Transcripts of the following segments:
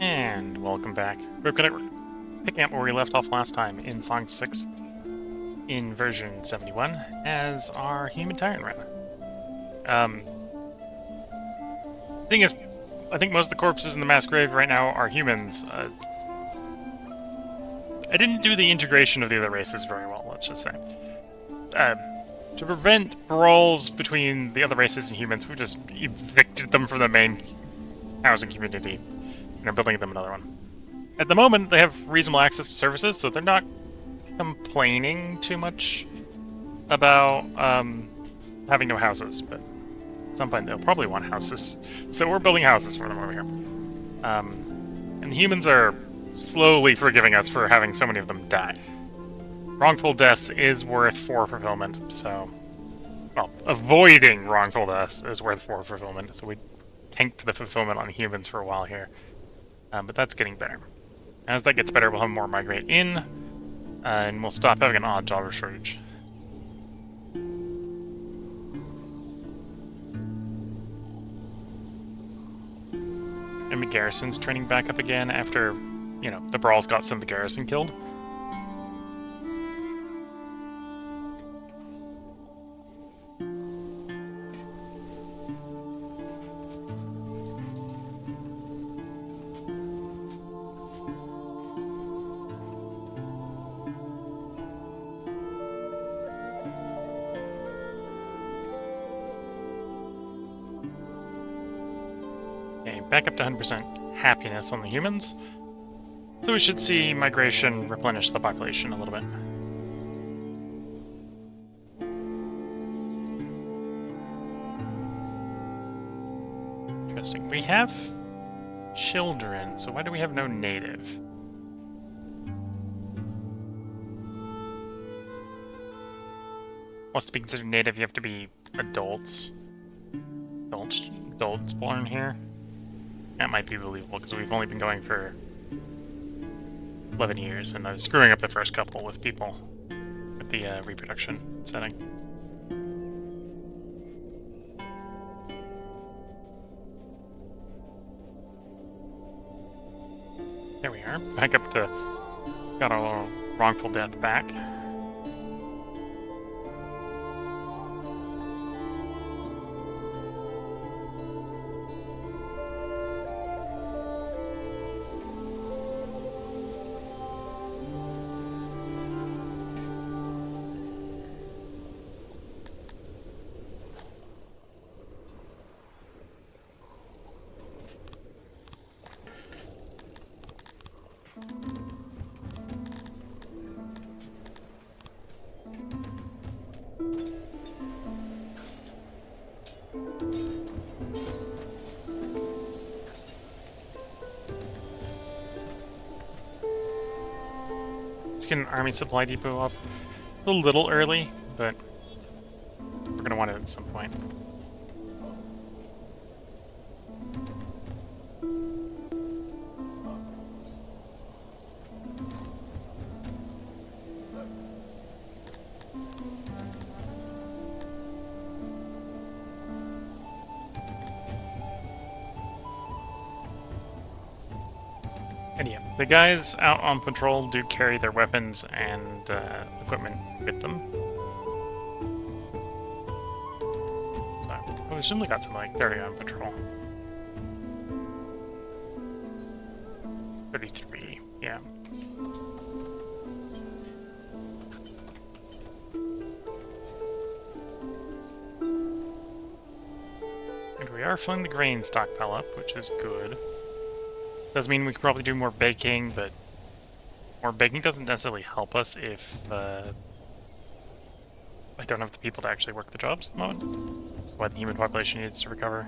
And welcome back. We're picking up where we left off last time in Song 6 in version 71 as our human tyrant run. Thing is, I think most of the corpses in the mass grave right now are humans. I didn't do the integration of the other races very well, let's just say. To prevent brawls between the other races and humans, we just evicted them from the main housing community and are building them another one. At the moment, they have reasonable access to services, so they're not complaining too much about having no houses, but at some point they'll probably want houses. So we're building houses for them over here. And the humans are slowly forgiving us for having so many of them die. Wrongful deaths is worth 4 fulfillment, so... Well, avoiding wrongful deaths is worth 4 fulfillment, so we tanked the fulfillment on humans for a while here. But that's getting better. As that gets better, we'll have more migrate in, and we'll stop having an odd jobber shortage. And the garrison's training back up again after, you know, the Brawls got some of the garrison killed. Back up to 100% happiness on the humans. So we should see migration replenish the population a little bit. Interesting. We have children, so why do we have no native? Wants to be considered native, you have to be adults. Adults born here. That might be believable, because we've only been going for 11 years, and I was screwing up the first couple with people with the reproduction setting. There we are. Back up to... Got our little wrongful death back. Get an army supply depot up. It's a little early, but we're going to want it at some point. And yeah, the guys out on patrol do carry their weapons and equipment with them. So, we assume they got something like 30 on patrol. 33, yeah. And we are filling the grain stockpile up, which is good. Does mean we could probably do more baking, but more baking doesn't necessarily help us if I don't have the people to actually work the jobs at the moment. That's why the human population needs to recover.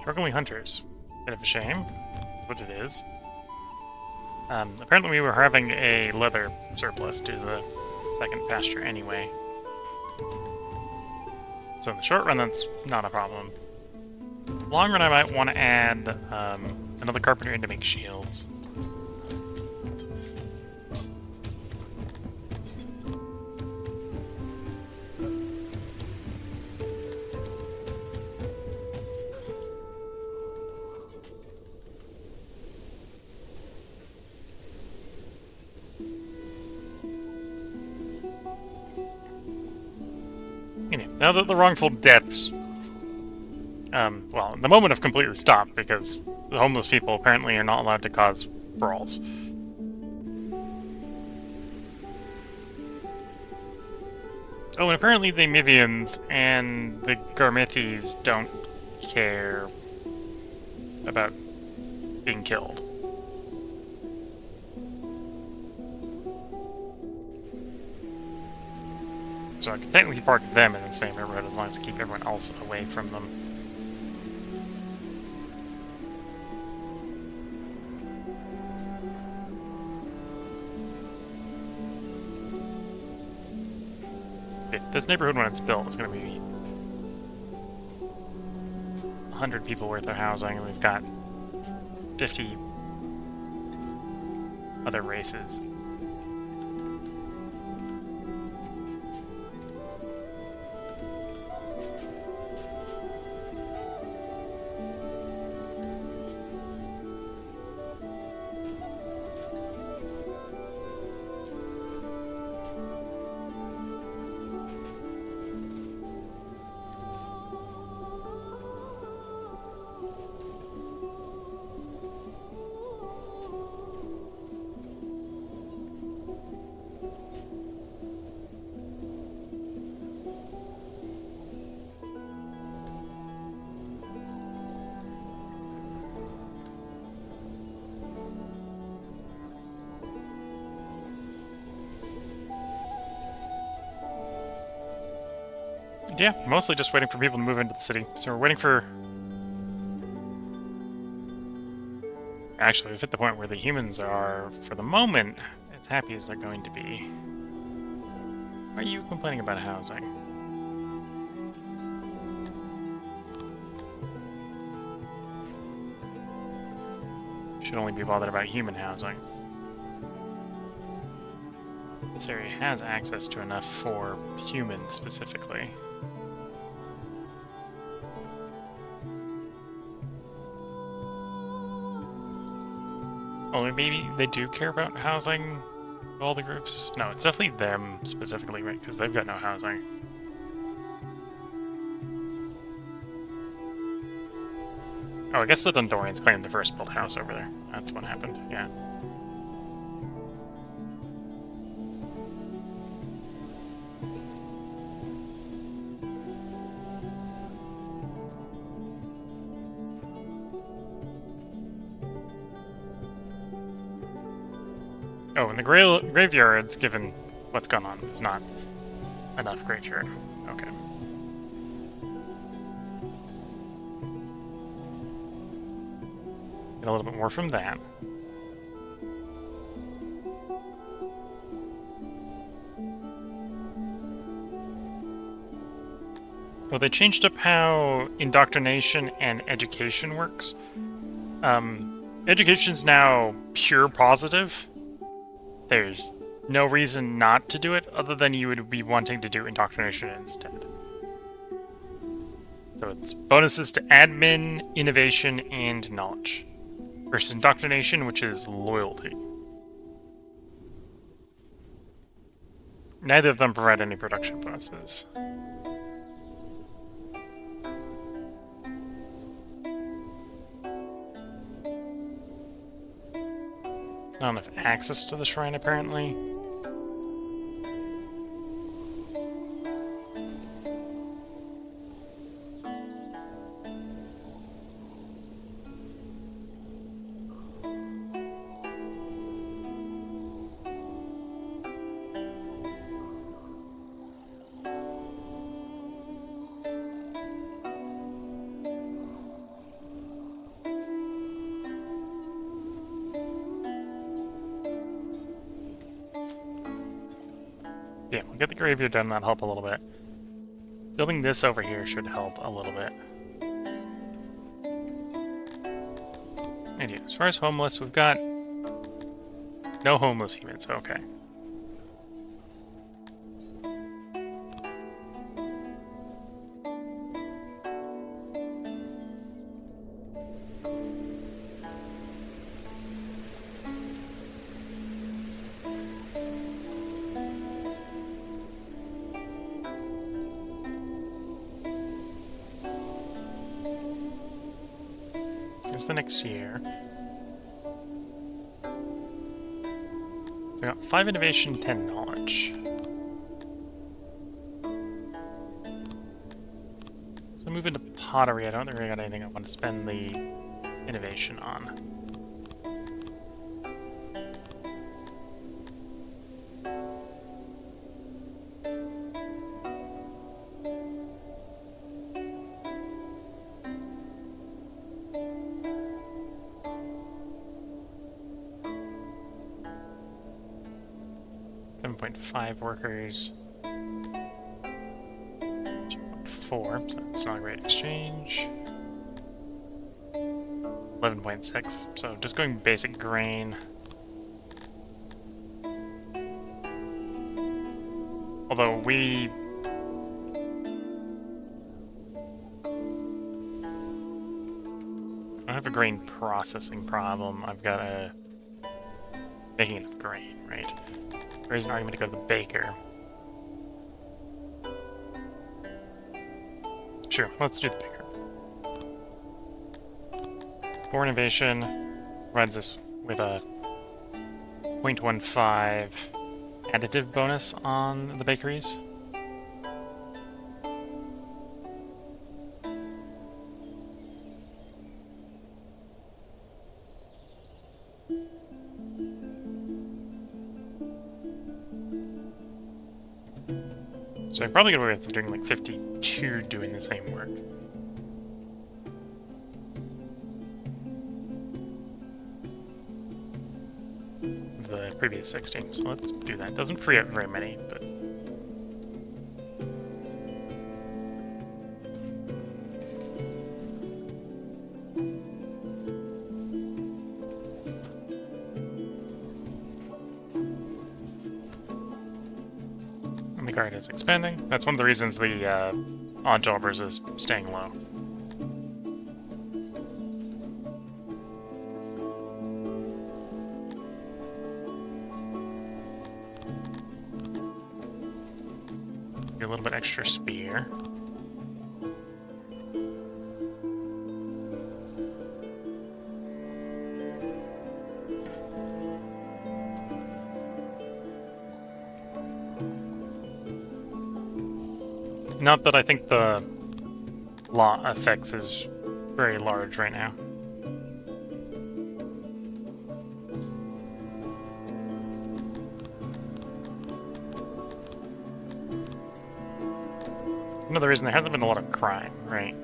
Struggling hunters. Bit of a shame. That's what it is. Apparently we were having a leather surplus due to the second pasture anyway. So in the short run, that's not a problem. Long run, I might want to add another carpenter in to make shields. Now that the wrongful deaths, well, the moment have completely stopped because the homeless people apparently are not allowed to cause brawls. Oh, and apparently the Mivians and the Garmithis don't care about being killed. So I can technically park them in the same neighborhood as long as I keep everyone else away from them. Okay, this neighborhood, when it's built, is going to be 100 people worth of housing, and we've got 50 other races. Yeah, mostly just waiting for people to move into the city. So we're waiting for... Actually, we've hit the point where the humans are, for the moment, as happy as they're going to be. Why are you complaining about housing? Should only be bothered about human housing. This area has access to enough for humans specifically. Oh, maybe they do care about housing all the groups? No, it's definitely them specifically, right? Because they've got no housing. Oh, I guess the Dundorians claimed the first built house over there. That's what happened, yeah. Oh, and the graveyards, given what's gone on, it's not enough graveyard. Okay. Get a little bit more from that. Well, they changed up how indoctrination and education works. Education's now pure positive. There's no reason not to do it, other than you would be wanting to do indoctrination instead. So it's bonuses to admin, innovation, and knowledge. Versus indoctrination, which is loyalty. Neither of them provide any production bonuses. Not enough access to the shrine, apparently. Yeah, we'll get the graveyard done, that'll help a little bit. Building this over here should help a little bit. And yeah, as far as homeless, we've got no homeless humans. Okay. Here's the next year. So I got 5 innovation, 10 knowledge. So move into pottery. I don't think I got anything I want to spend the innovation on. .5 workers. 2.4, so it's not a great exchange. 11.6, so just going basic grain. Although we... I don't have a grain processing problem, I've got a... making enough grain, right? There is an argument to go to the baker. Sure, let's do the baker. 4 innovation runs us with a 0.15 additive bonus on the bakeries. So I'm probably gonna be doing like 52 doing the same work. The previous 16, so let's do that. Doesn't free up very many, but... And the guard is expanding. That's one of the reasons the odd jobbers is staying low. A little bit extra spear. Not that I think the law effects is very large right now. Another reason there hasn't been a lot of crime, right?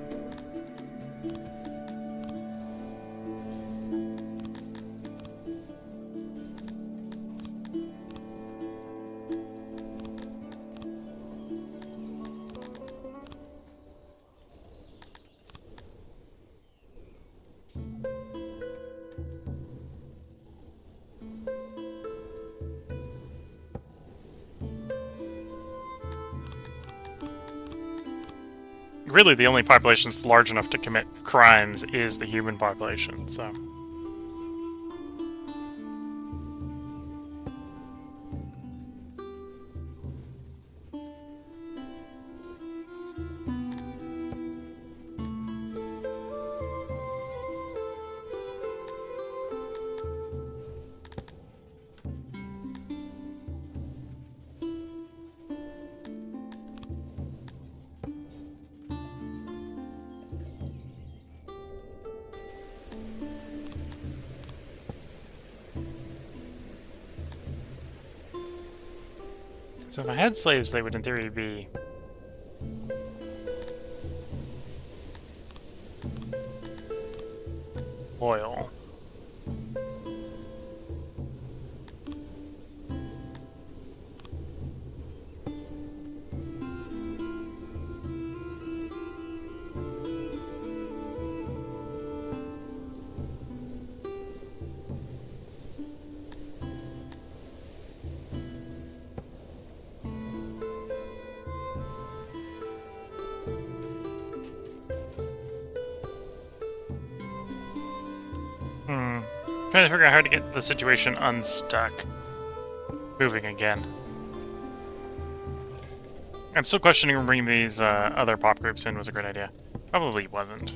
Really, the only population that's large enough to commit crimes is the human population, so... So if I had slaves, they would in theory be... loyal. Trying to figure out how to get the situation unstuck. Moving again. I'm still questioning bringing these other pop groups in was a great idea. Probably wasn't.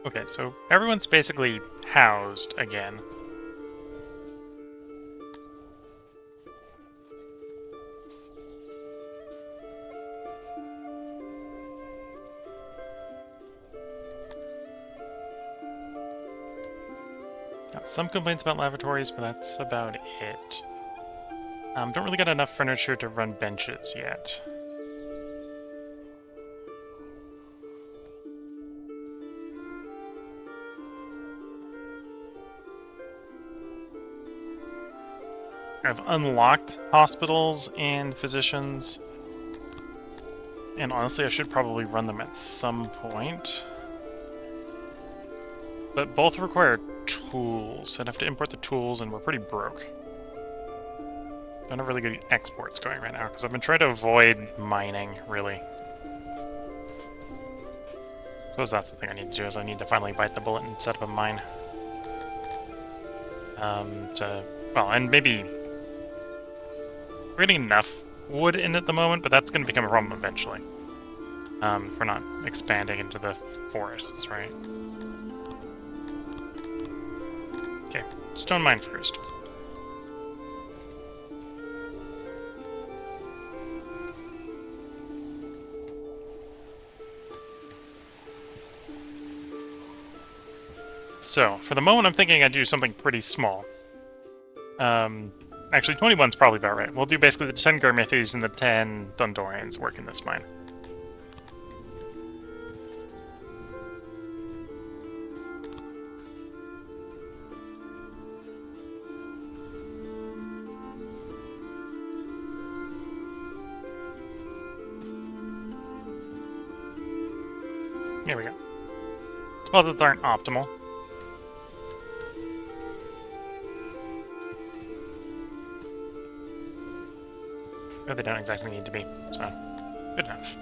Okay, so everyone's basically housed again. Got some complaints about lavatories, but that's about it. Don't really got enough furniture to run benches yet. I've unlocked hospitals and physicians. And honestly, I should probably run them at some point. But both require tools. I'd have to import the tools, and we're pretty broke. Don't have really good exports going right now, because I've been trying to avoid mining, really. I suppose that's the thing I need to do, is I need to finally bite the bullet and set up a mine. Well, and maybe... We're getting enough wood in at the moment, but that's going to become a problem eventually. If we're not expanding into the forests, right? Okay, stone mine first. So, for the moment I'm thinking I'd do something pretty small. Actually, 21's probably about right. We'll do basically the 10 Garmithis and the 10 Dundorians work in this mine. Here we go. Deposits aren't optimal. But they don't exactly need to be, so good enough.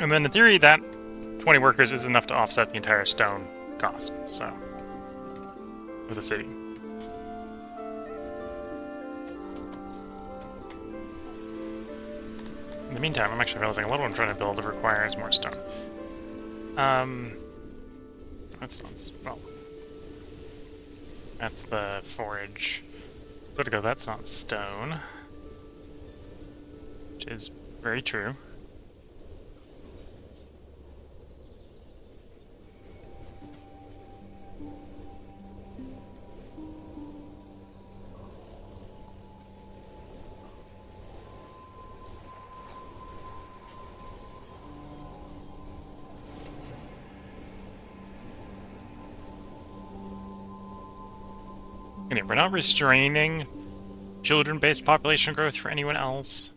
And then in theory, that 20 workers is enough to offset the entire stone cost, so, of the city. In the meantime, I'm actually realizing a lot of what I'm trying to build requires more stone. That's not, well, that's the forage. Vertigo, that's not stone. Which is very true. Anyway, we're not restraining children-based population growth for anyone else.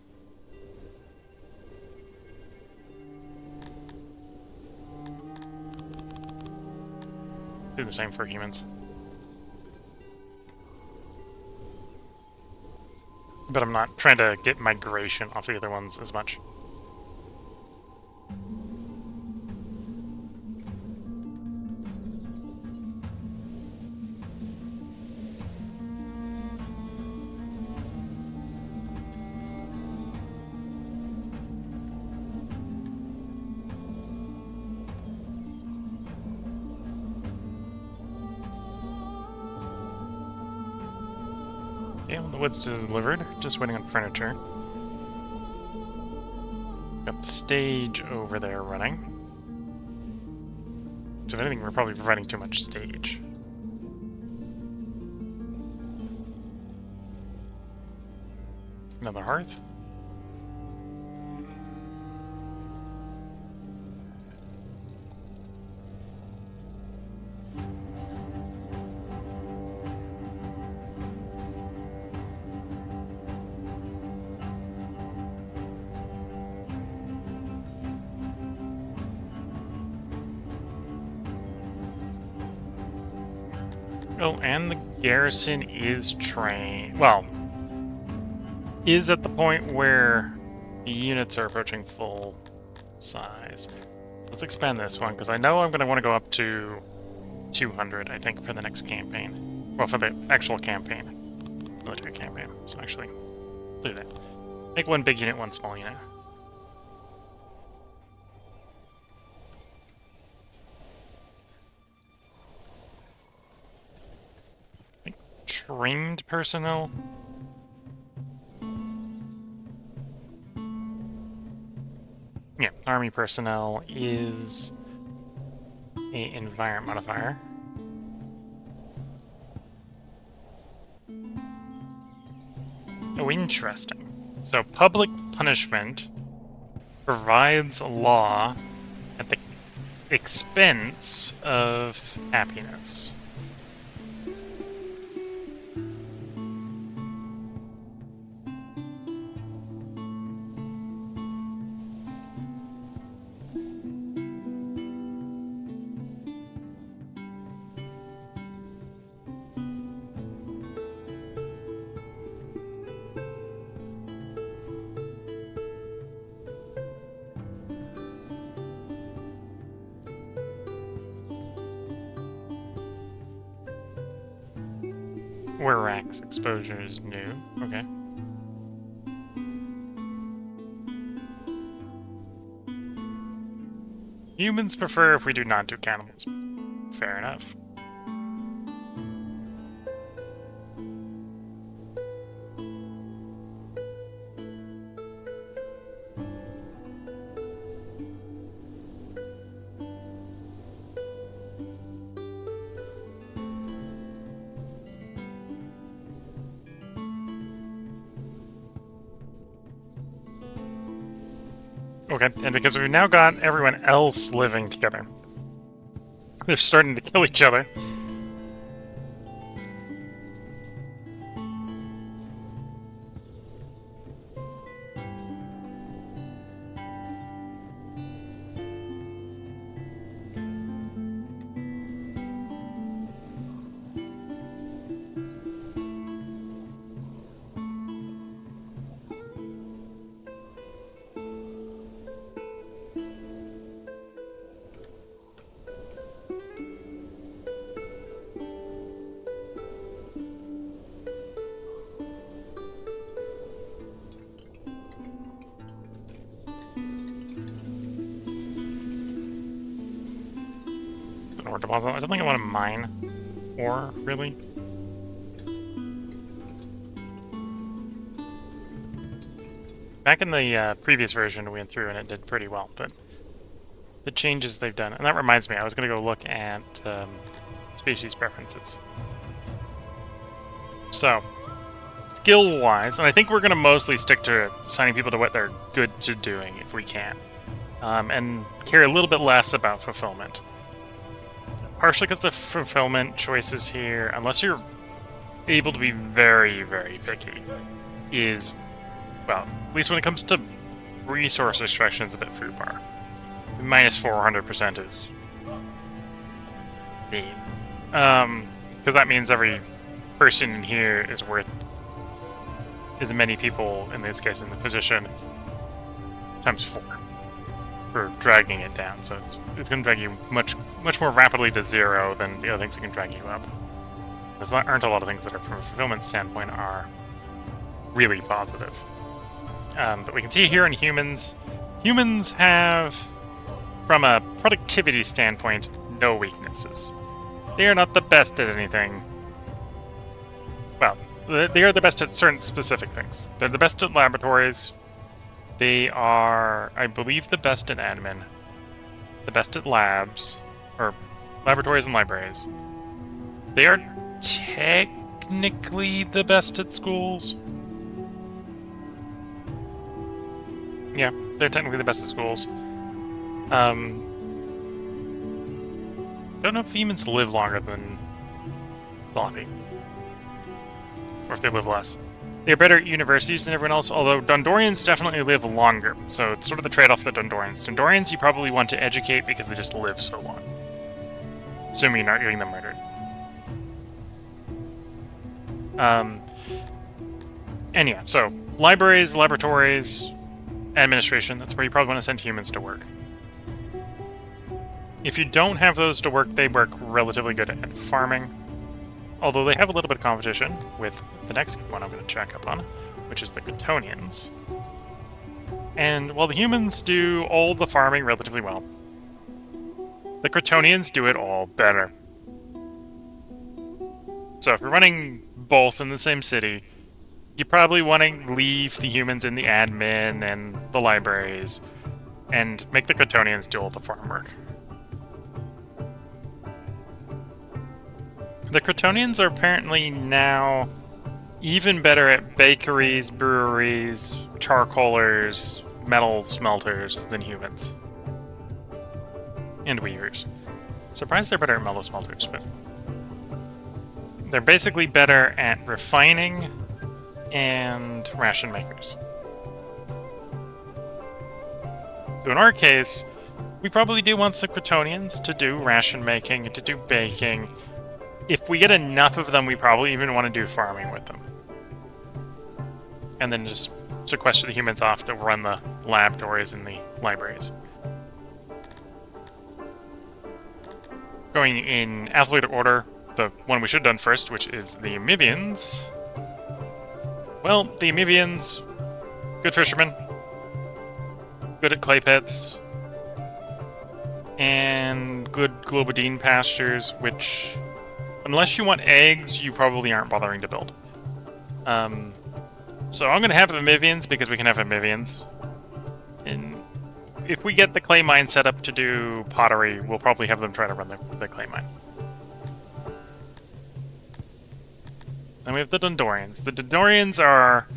Do the same for humans. But I'm not trying to get migration off the other ones as much. Okay, well, the wood's delivered. Just waiting on furniture. Got the stage over there running. So if anything, we're probably providing too much stage. Another hearth. Oh, and the garrison is trained. Well, is at the point where the units are approaching full size. Let's expand this one, because I know I'm going to want to go up to 200, I think, for the next campaign. Well, for the actual campaign. Military campaign. So actually, do that. Make one big unit, one small unit. I think trained personnel. Yeah, army personnel is a environment modifier. Oh, interesting. So public punishment provides law at the expense of happiness. Warax exposure is new. Okay. Humans prefer if we do not do cannibalism. Fair enough. Okay, and because we've now got everyone else living together, they're starting to kill each other. Ore deposit. I don't think I want to mine ore, really. Back in the previous version, we went through and it did pretty well, but the changes they've done. And that reminds me, I was going to go look at species preferences. So, skill-wise, and I think we're going to mostly stick to assigning people to what they're good to doing, if we can. And care a little bit less about fulfillment. Partially because the fulfillment choices here, unless you're able to be very, very picky, is, well, at least when it comes to resource extraction, it's a bit foobar. Minus 400% is mean. Because that means every person in here is worth as many people, in this case in the position, times 4 for dragging it down. So it's going to drag you much more rapidly to 0 than the other things that can drag you up. There aren't a lot of things that are, from a fulfillment standpoint, are really positive. But we can see here in humans, humans have, from a productivity standpoint, no weaknesses. They are not the best at anything. Well, they are the best at certain specific things. They're the best at laboratories. They are, I believe, the best at admin. The best at labs, or laboratories and libraries. They are technically the best at schools. Yeah, they're technically the best at schools. I don't know if humans live longer than Floppy. Or if they live less. They're better at universities than everyone else, although Dondorians definitely live longer. So it's sort of the trade-off for Dondorians. Dondorians you probably want to educate because they just live so long. Assuming you're not getting them murdered. And yeah, so libraries, laboratories, administration, that's where you probably want to send humans to work. If you don't have those to work, they work relatively good at farming. Although they have a little bit of competition with the next one I'm going to check up on, which is the Gratonians. And while the humans do all the farming relatively well, the Gratonians do it all better. So if you're running both in the same city, you probably want to leave the humans in the admin and the libraries, and make the Gratonians do all the farm work. The Gratonians are apparently now even better at bakeries, breweries, charcoalers, metal smelters than humans. And weavers. Surprised they're better at metal smelters, but they're basically better at refining and ration makers. So in our case, we probably do want the Gratonians to do ration making and to do baking. If we get enough of them, we probably even want to do farming with them. And then just sequester the humans off to run the laboratories and the libraries. Going in alphabetical order, the one we should have done first, which is the Amivians. Well, the Amivians, good fishermen, good at clay pits, and good globodine pastures, which, unless you want eggs, you probably aren't bothering to build. So I'm going to have Amivians because we can have Amivians. And if we get the clay mine set up to do pottery, we'll probably have them try to run the clay mine. Then we have the Dondorians. The Dondorians are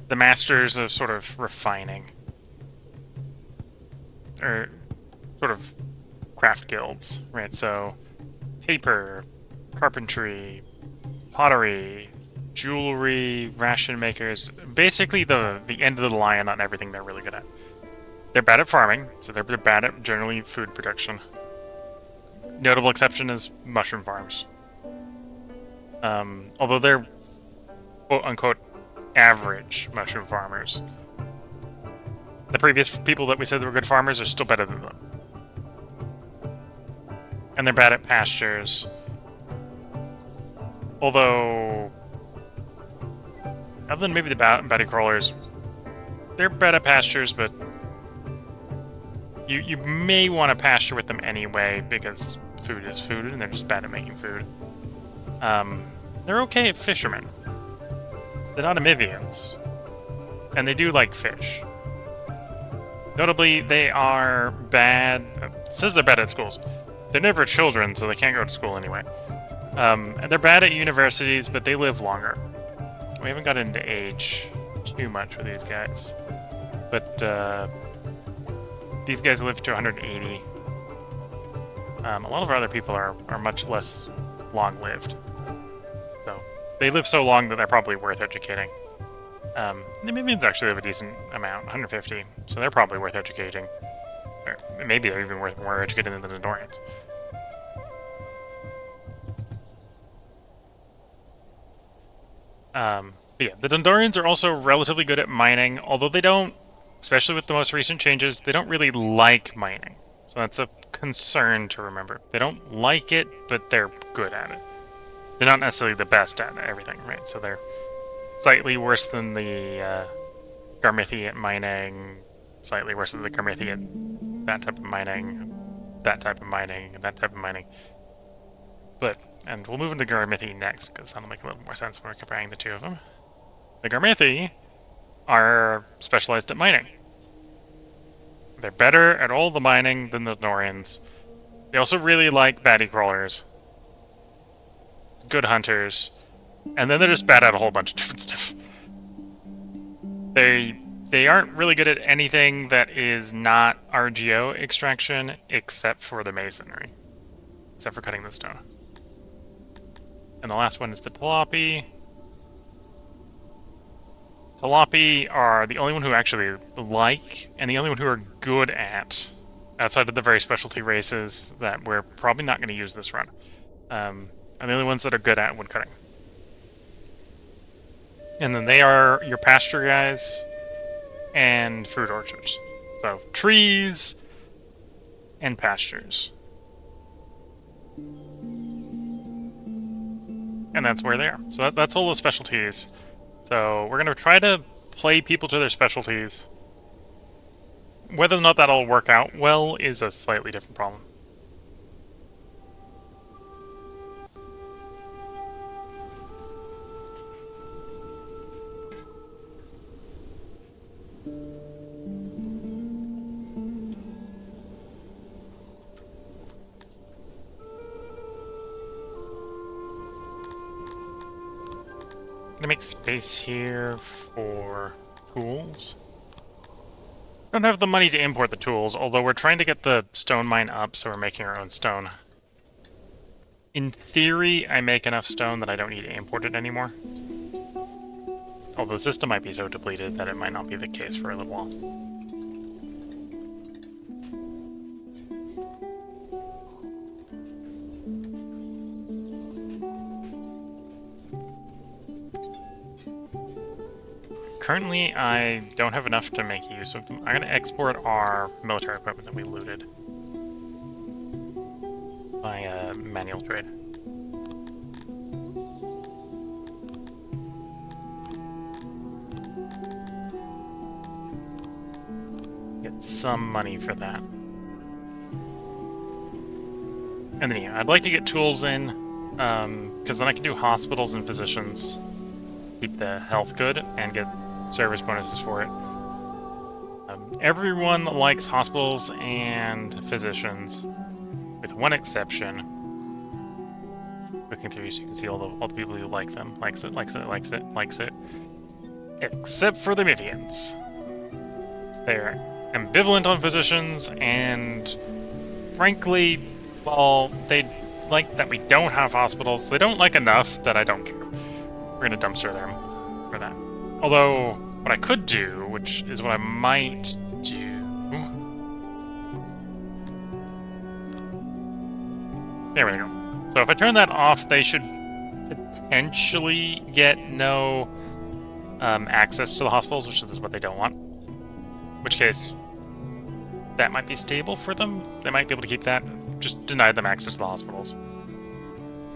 the masters of sort of refining. Or sort of craft guilds, right? So paper, carpentry, pottery, jewelry, ration makers, basically the end of the line on everything they're really good at. They're bad at farming, so they're bad at generally food production. Notable exception is mushroom farms. Although they're quote-unquote average mushroom farmers. The previous people that we said were good farmers are still better than them. And they're bad at pastures. Although, other than maybe the bounty crawlers, they're bad at pastures, but you may want to pasture with them anyway, because food is food, and they're just bad at making food. They're okay at fishermen. They're not Amivians. And they do like fish. Notably, they are bad... It says they're bad at schools. They're never children, so they can't go to school anyway. And they're bad at universities, but they live longer. We haven't got into age too much with these guys. But, these guys live to 180. A lot of our other people are much less long-lived. So, they live so long that they're probably worth educating. The Amivians actually have a decent amount, 150, so they're probably worth educating. Or maybe they're even worth more educated than the Dondorians. But yeah, the Dondorians are also relatively good at mining, although they don't, especially with the most recent changes, they don't really like mining. So that's a concern to remember. They don't like it, but they're good at it. They're not necessarily the best at everything, right? So they're slightly worse than the Garmithi at mining, slightly worse than the Garmithi at that type of mining, that type of mining, and that type of mining. But, and we'll move into Garmithi next, because that'll make a little more sense when we're comparing the two of them. The Garmithi are specialized at mining. They're better at all the mining than the Norians. They also really like baddie crawlers, good hunters, and then they're just bad at a whole bunch of different stuff. They aren't really good at anything that is not RGO extraction, except for the masonry. Except for cutting the stone. And the last one is the Talapi. Talapi are the only one who actually like, and the only one who are good at, outside of the very specialty races that we're probably not going to use this run, are the only ones that are good at woodcutting. And then they are your pasture guys and fruit orchards. So trees and pastures. And that's where they are. So that's all the specialties. So we're going to try to play people to their specialties. Whether or not that'll work out well is a slightly different problem. I'm gonna make space here for tools. Don't have the money to import the tools, although we're trying to get the stone mine up, so we're making our own stone. In theory, I make enough stone that I don't need to import it anymore. Although the system might be so depleted that it might not be the case for a little while. Currently, I don't have enough to make use of them. I'm going to export our military equipment that we looted by manual trade. Get some money for that. And then, yeah, I'd like to get tools in, because then I can do hospitals and physicians, keep the health good, and get service bonuses for it. Everyone likes hospitals and physicians, with one exception. Looking through so you can see all the people who like them. Likes it, likes it, likes it, likes it. Except for the Mithians. They're ambivalent on physicians, and frankly, while they like that we don't have hospitals, they don't like enough that I don't care. We're gonna dumpster them for that. Although, what I could do, which is what I might do... There we go. So if I turn that off, they should potentially get no access to the hospitals, which is what they don't want. In which case, that might be stable for them. They might be able to keep that. Just deny them access to the hospitals.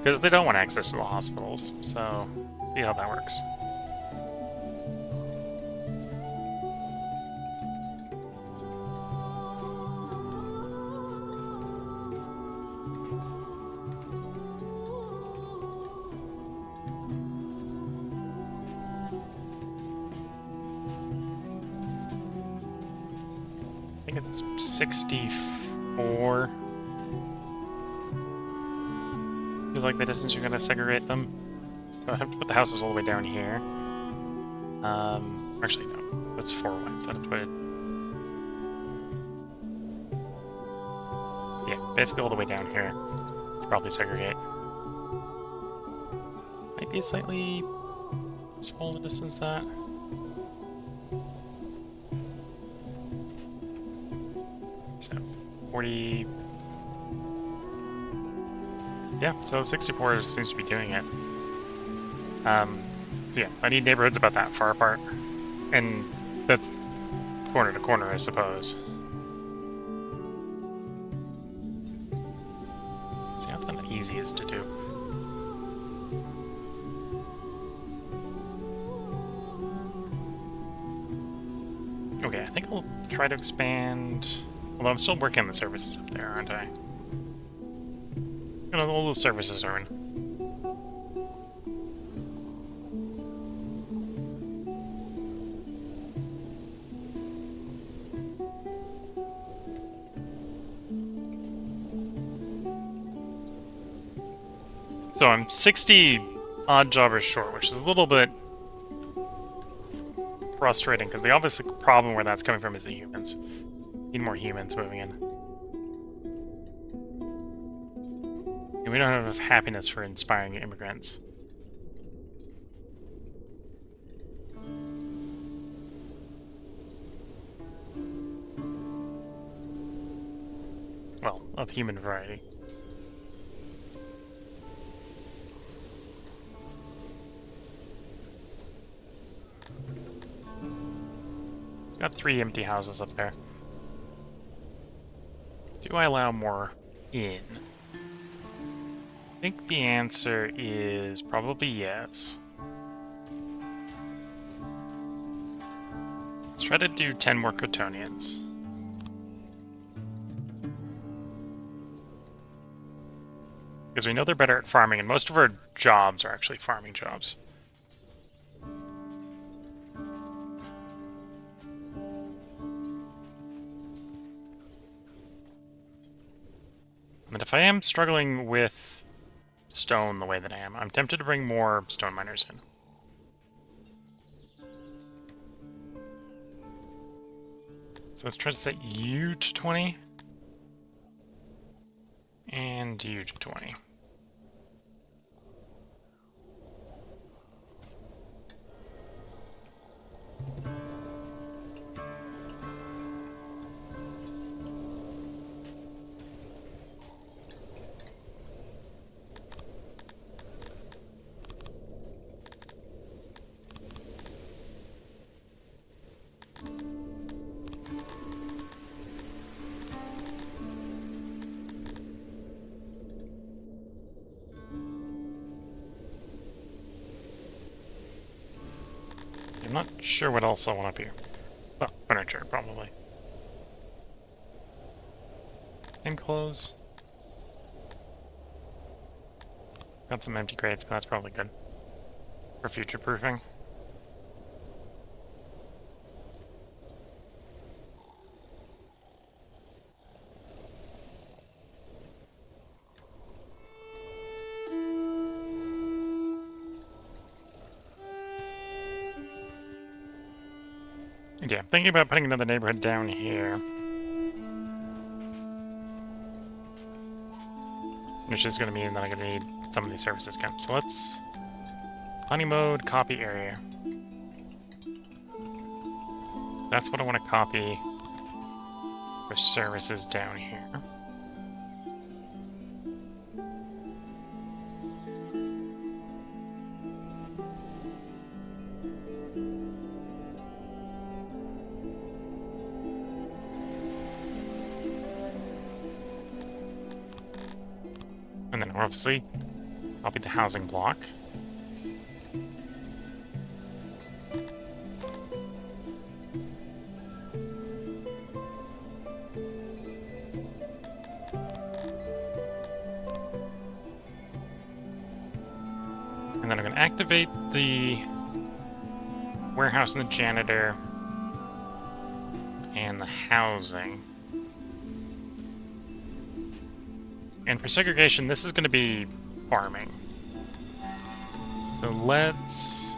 Because they don't want access to the hospitals, so see how that works. I think it's 64. Feels like the distance you're gonna segregate them. So I have to put the houses all the way down here. Actually no, that's 4 whites. I have to put it. Yeah, basically all the way down here. To probably segregate. Might be a slightly smaller distance that. So 40. Yeah, so 64 seems to be doing it. Yeah, I need neighborhoods about that far apart. And that's corner to corner, I suppose. See, that's not the easiest to do. Okay, I think I'll try to expand... Although I'm still working on the services up there, aren't I? You know, all those services are in. So I'm 60 odd jobbers short, which is a little bit frustrating, because the obvious problem where that's coming from is the humans. Need more humans moving in. And we don't have enough happiness for inspiring immigrants. Well, of human variety. Got 3 empty houses up there. Do I allow more in? I think the answer is probably yes. Let's try to do 10 more Kryptonians. Because we know they're better at farming, and most of our jobs are actually farming jobs. But if I am struggling with stone the way that I am, I'm tempted to bring more stone miners in. So let's try to set you to 20. And you to 20. I'm not sure what else I want up here. Oh, furniture, probably. And clothes. Got some empty crates, but that's probably good. For future-proofing. Yeah, I'm thinking about putting another neighborhood down here. Which is going to mean that I'm going to need some of these services come. So let's... Honey mode, copy area. That's what I want to copy for services down here. And then obviously, copy the housing block. And then I'm going to activate the warehouse and the janitor and the housing. And for segregation, this is going to be farming. So let's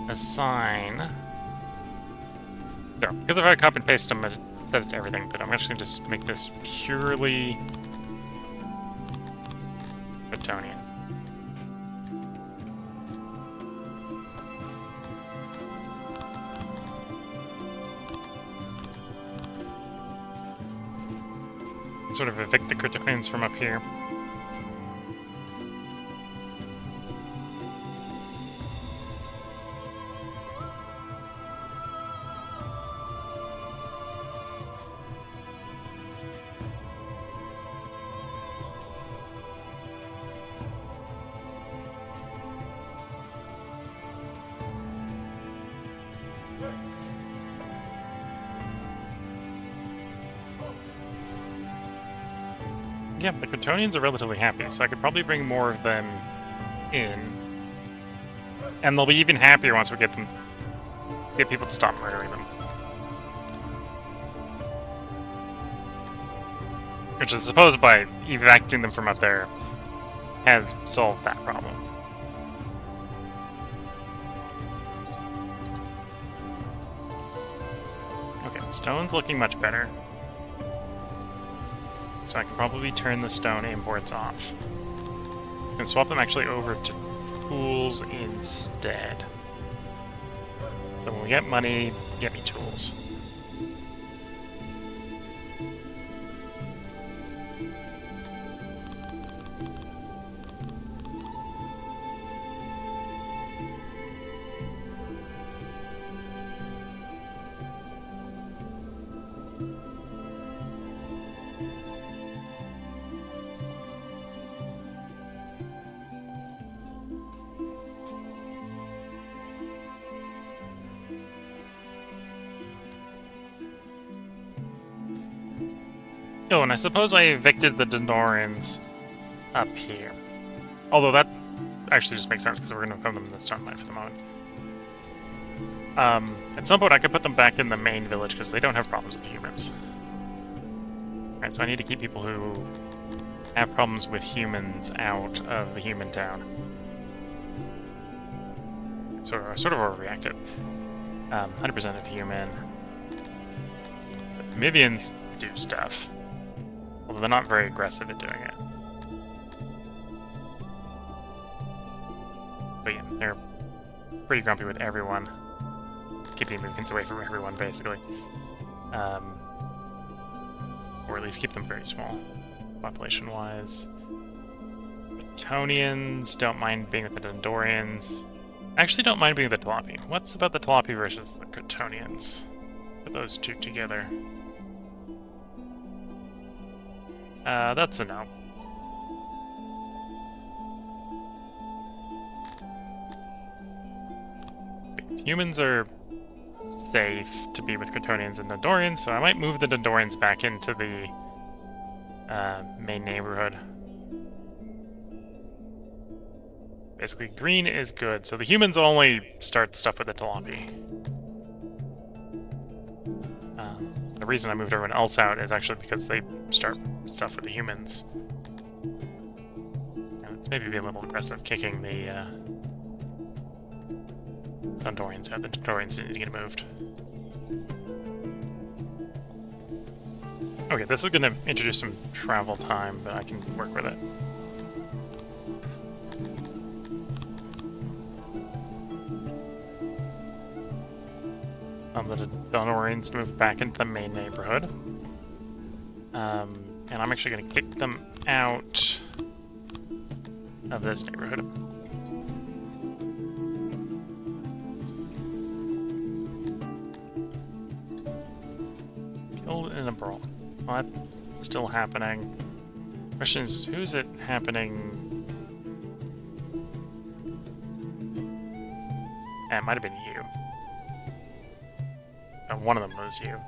assign... So, because if I copy and paste them, I set it to everything, but I'm actually going to just make this purely Kryptonian. Sort of evict the Kryptonians from up here. Yeah, the Kryptonians are relatively happy, so I could probably bring more of them in. And they'll be even happier once we get people to stop murdering them. Which is supposed by evacuating them from up there has solved that problem. Okay, stone's looking much better. So I can probably turn the stone imports off. I can swap them actually over to tools instead. So when we get money, get me tools. Oh, and I suppose I evicted the Denorians up here. Although that actually just makes sense because we're going to put them in the stun line for the moment. At some point I could put them back in the main village because they don't have problems with humans. Alright, so I need to keep people who have problems with humans out of the human town. Sort of overreactive. 100% of human. So Mivians do stuff. Although they're not very aggressive at doing it. But yeah, they're pretty grumpy with everyone. Keep the Mivians away from everyone, basically. Or at least keep them very small, population-wise. Tonians don't mind being with the Dendorians. I actually don't mind being with the Talapi. What's about the Talapi versus the Cretonians? Put those two together. That's a no. Humans are safe to be with Cretonians and Dendorians, so I might move the Dendorians back into the main neighborhood. Basically, green is good, so the humans only start stuff with the Talapi. The reason I moved everyone else out is actually because they start stuff with the humans. And it's maybe be a little aggressive kicking the Dendorians out. The Dendorians need to get moved. Okay, this is going to introduce some travel time, but I can work with it. The Dendorians move back into the main neighborhood. And I'm actually going to kick them out of this neighborhood. Killed in a brawl. Well, that's still happening. Question is, who's it happening? It might have been you. One of them was you.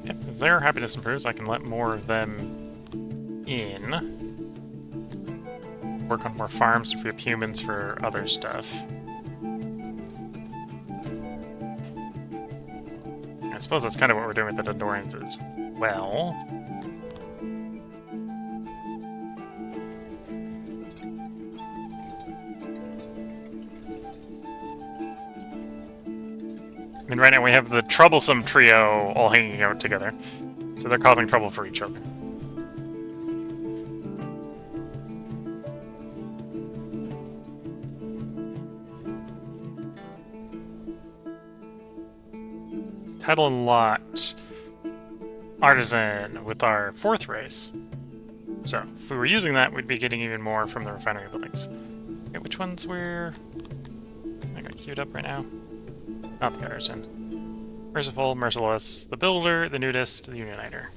Yep, as their happiness improves, I can let more of them in. Work on more farms to free up humans for other stuff. I suppose that's kind of what we're doing with the Dendorians as well. I mean, right now we have the troublesome trio all hanging out together, so they're causing trouble for each other. Title and lot artisan with our 4th race. So, if we were using that, we'd be getting even more from the refinery buildings. Okay, which ones I got queued up right now? Not the artisan. Merciful, Merciless, the Builder, the Nudist, the Unioniter.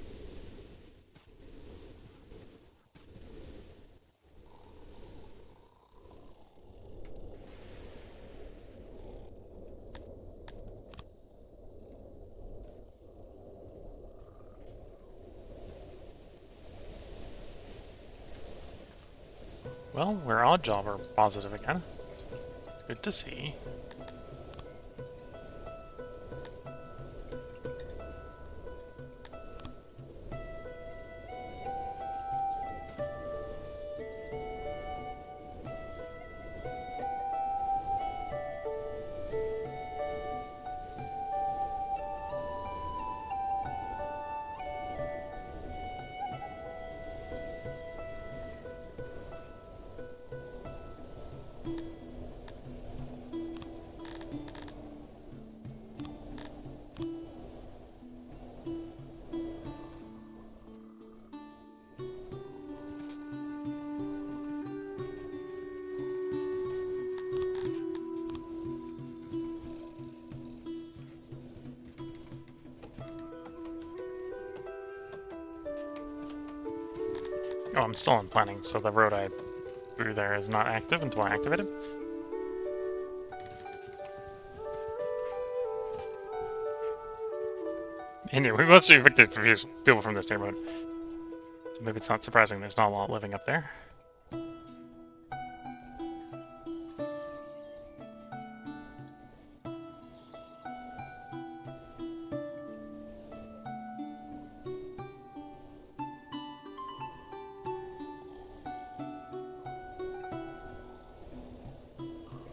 Well, we're odd job or positive again. It's good to see. Oh, I'm still in planning, so the road I through there is not active until I activate it. Anyway, we mostly evicted people from this neighborhood. So maybe it's not surprising there's not a lot living up there.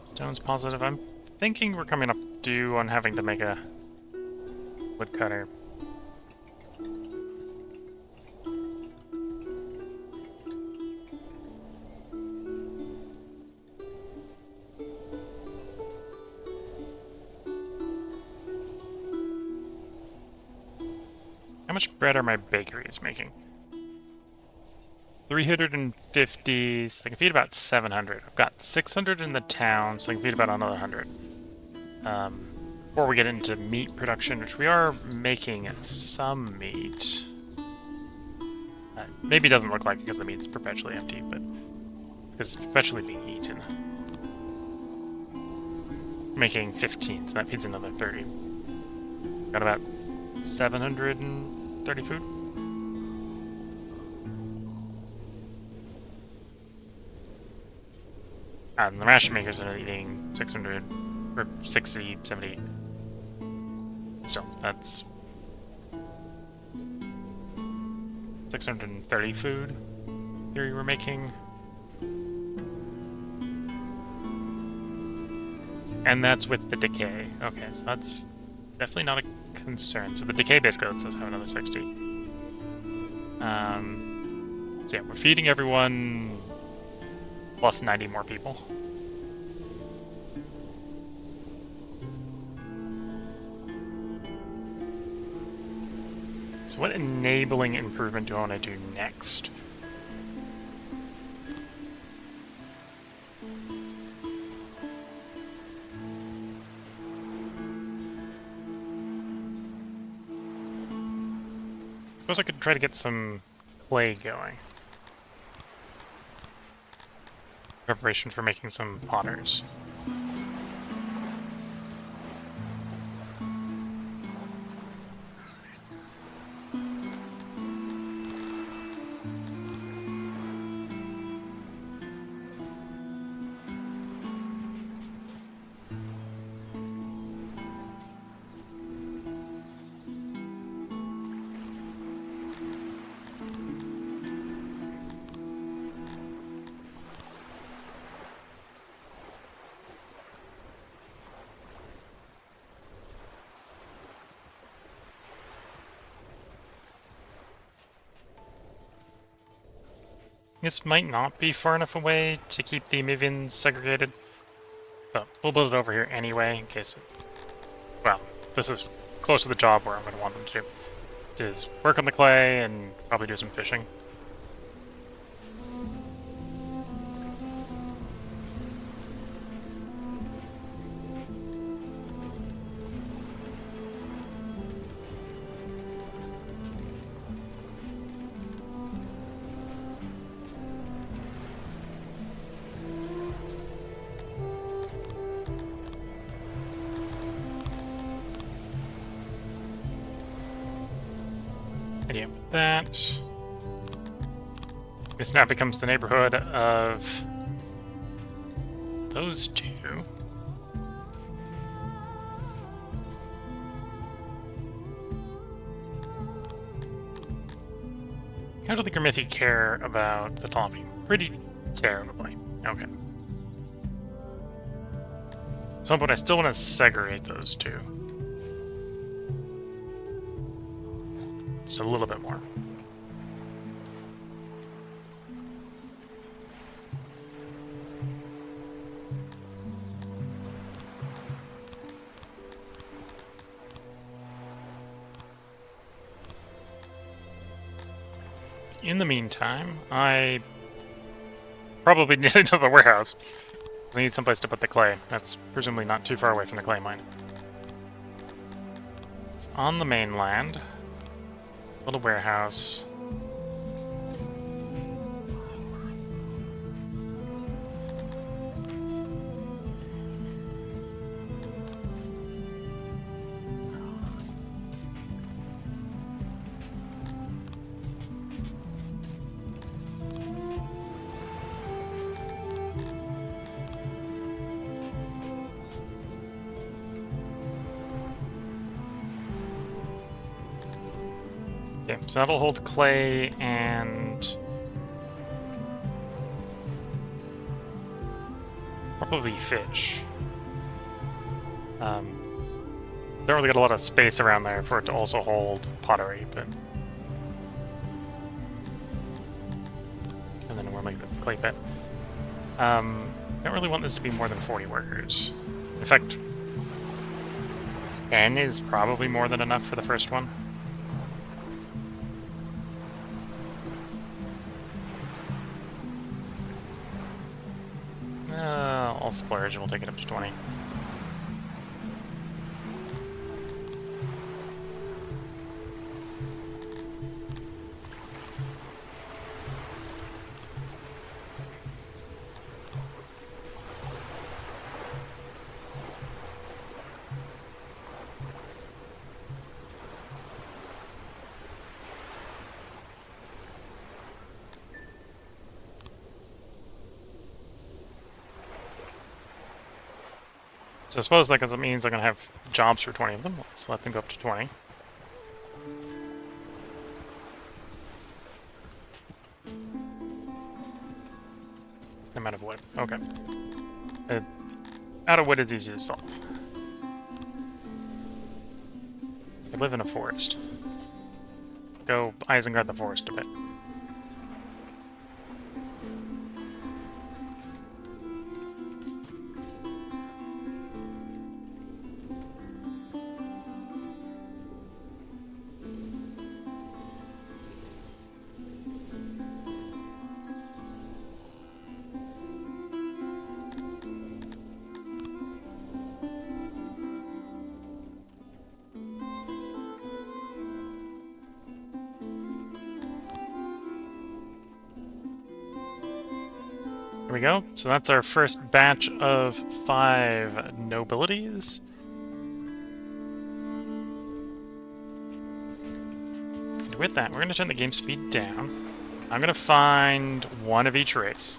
Stone's positive. I'm thinking we're coming up due on having to make a woodcutter. How much bread are my bakeries making? 350, so I can feed about 700. I've got 600 in the town, so I can feed about another 100. Before we get into meat production, which we are making some meat. Maybe it doesn't look like it because the meat's perpetually empty, but because it's perpetually being eaten. Making 15, so that feeds another 30. Got about 730 food. And the ration makers are eating 600, or 60, 70. So, that's 630 food. Here we're making. And that's with the decay. Okay, so that's definitely not a concern. So the decay basically lets us have another 60. So yeah, we're feeding everyone plus 90 more people. So what enabling improvement do I want to do next? Suppose I could try to get some clay going. Preparation for making some potters. This might not be far enough away to keep the Mivians segregated, but we'll build it over here anyway in case well, this is close to the job where I'm going to want them to do, is work on the clay and probably do some fishing. Idea with that. This now becomes the neighborhood of those two. How do the Grimmithi care about the Toffee? Pretty terribly. Okay. At some point I still want to segregate those two. Just a little bit more. In the meantime, I probably need another warehouse, because I need someplace to put the clay. That's presumably not too far away from the clay mine. It's on the mainland. Little warehouse. Okay, so that'll hold clay and probably fish. Don't really get a lot of space around there for it to also hold pottery, but... And then we're making this the clay pit. Don't really want this to be more than 40 workers. In fact, 10 is probably more than enough for the first one. I'll splurge and we'll take it up to 20. So I suppose that means I'm going to have jobs for 20 of them. Let's let them go up to 20. I'm out of wood. Okay. Out of wood is easy to solve. I live in a forest. Go Isengard the forest a bit. Here we go. So that's our first batch of 5 nobilities. And with that, we're going to turn the game speed down. I'm going to find one of each race.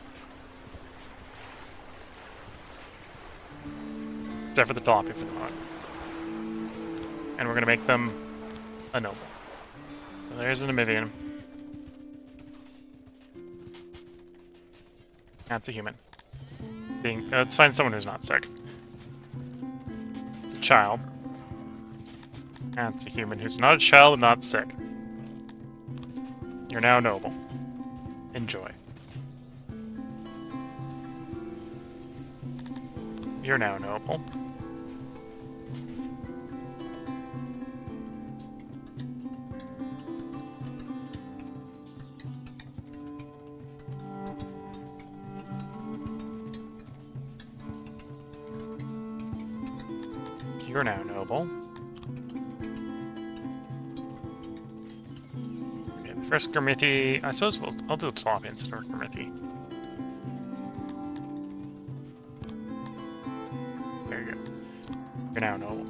Except for the Doppy for the moment. And we're going to make them a noble. So there's a Namibian. That's a human. Let's find someone who's not sick. It's a child. That's a human who's not a child and not sick. You're now noble. Enjoy. You're now noble. You're now noble. Okay, the first Gurmithi... I suppose I'll do a Tlopy instead of Gurmithi. There you go. You're now noble.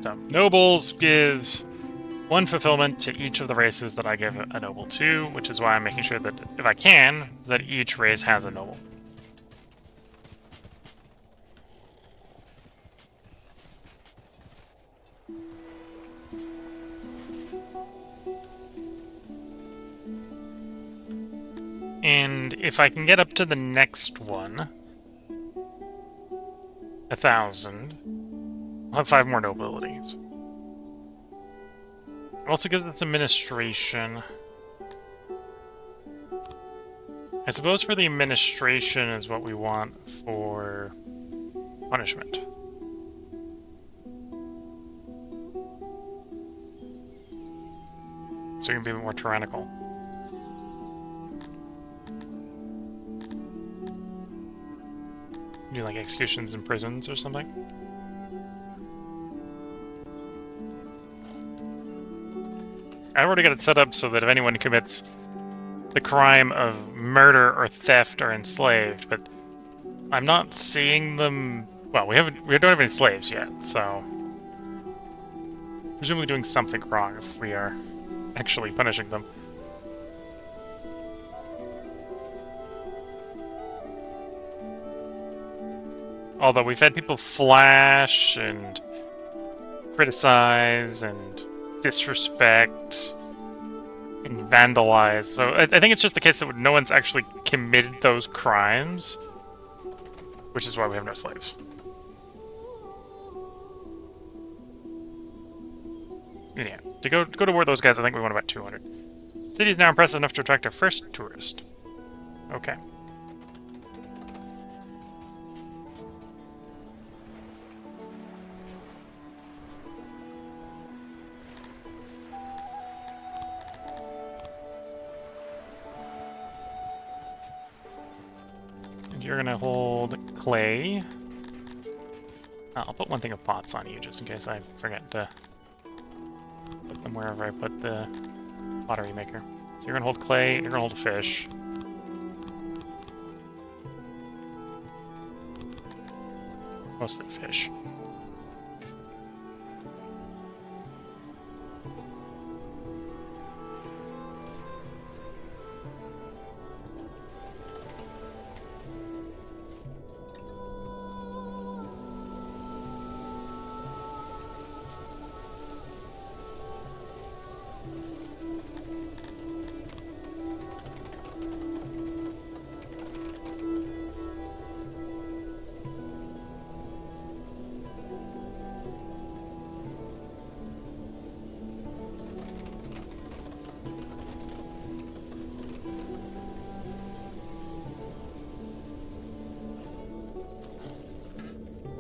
So, nobles give 1 fulfillment to each of the races that I give a noble to, which is why I'm making sure that, if I can, that each race has a noble. And if I can get up to the next one, 1,000, I'll have 5 more nobilities. It also gives us administration. I suppose for the administration is what we want for punishment. So we can be a bit more tyrannical. Do like executions in prisons or something? I already got it set up so that if anyone commits the crime of murder or theft or enslaved, but I'm not seeing them... Well, we don't have any slaves yet, so... Presumably doing something wrong if we are actually punishing them. Although we've had people flash and criticize and disrespect and vandalize. So I think it's just the case that no one's actually committed those crimes, which is why we have no slaves. Yeah, to go to war with those guys, I think we want about 200. City is now impressive enough to attract our first tourist. Okay. And you're gonna hold clay. I'll put one thing of pots on you, just in case I forget to put them wherever I put the pottery maker. So you're gonna hold clay, you're gonna hold a fish. Mostly fish.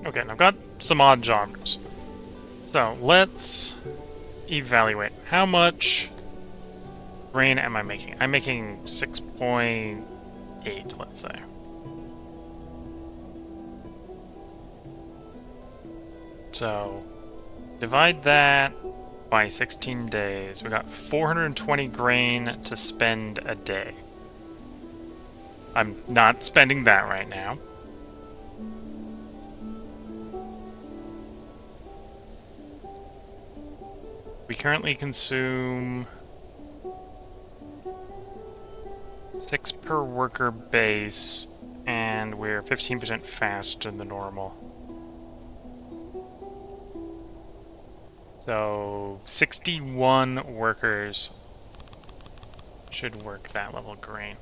Okay, and I've got some odd genres. So let's evaluate. How much grain am I making? I'm making 6.8, let's say. So divide that by 16 days. We got 420 grain to spend a day. I'm not spending that right now. We currently consume 6 per worker base, and we're 15% faster than normal. So 61 workers should work that level of grain.